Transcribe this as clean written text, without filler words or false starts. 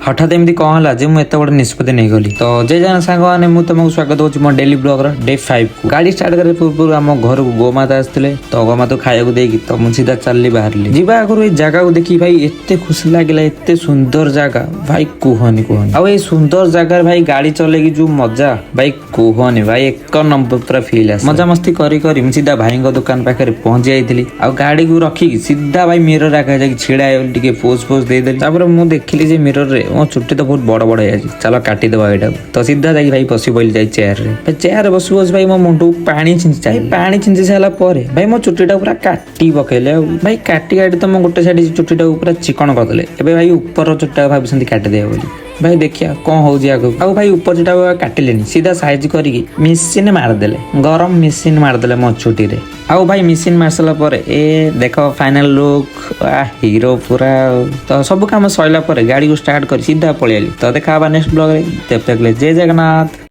हठात एमती कौन है जे मुझे बड़े निष्पत्ति नहीं गली तो जे जान सांग मैंने मुझे तुमको स्वागत होची मो डेली ब्लॉग रो डे 5 को गाड़ी स्टार्ट करे पूर्व आम घर को गोमाता आसते तो गोमाता खाया देकी तो मुझे सीधा चलली बाहरली जीवा आगु ये जगह को देखी भाई एते खुशी लगे एते सुंदर जगह भाई कुहनी कुहनी आ ये सुंदर जगह भाई गाड़ी चलेगी जो मजा भाई कुहनी भाई एक नंबर पूरा फील आस मजा मस्ती करी करी सीधा भाई दुकान पाखे पहुंची जाइली आ गाड़ी को रखिकी सीधा भाई मिरर आगे जाके छिड़ा टे पोज पोज देदेली मुझे देखिली जे मिरर रे मो चुट्टी तो बहुत बड़ बड़ है चलो काटिदेवा यहाँ तो सीधा जाकि भाई बसी पड़ी जाए चेयर रे चेयर बस बस भाई मो मुंड पानी छिंची जाए पानी छिंची सारा भाई मो चुट्टीटा पूरा काटी पकेले भाई काटी काटी तो मो गोटे साइड चुट्टीटा पूरा चिकन करदे एबे भाई ऊपर चुट्टा भाई काटिदे बोली भाई देखिया कौन हो आगे भाई ऊपर चुटा काटिले सीधा साइज करके मेसीन मारदेले गरम मेसीन मारदेले मो छुट्टी रे आउ भाई मेसीन मार सारा पर ए देख फाइनल लुक हीरो पूरा तो सब काम सैला पर गाड़ी को स्टार्ट कर सीधा पलैली तो देखा नेक्स्ट ब्लॉग रे जय जगन्नाथ।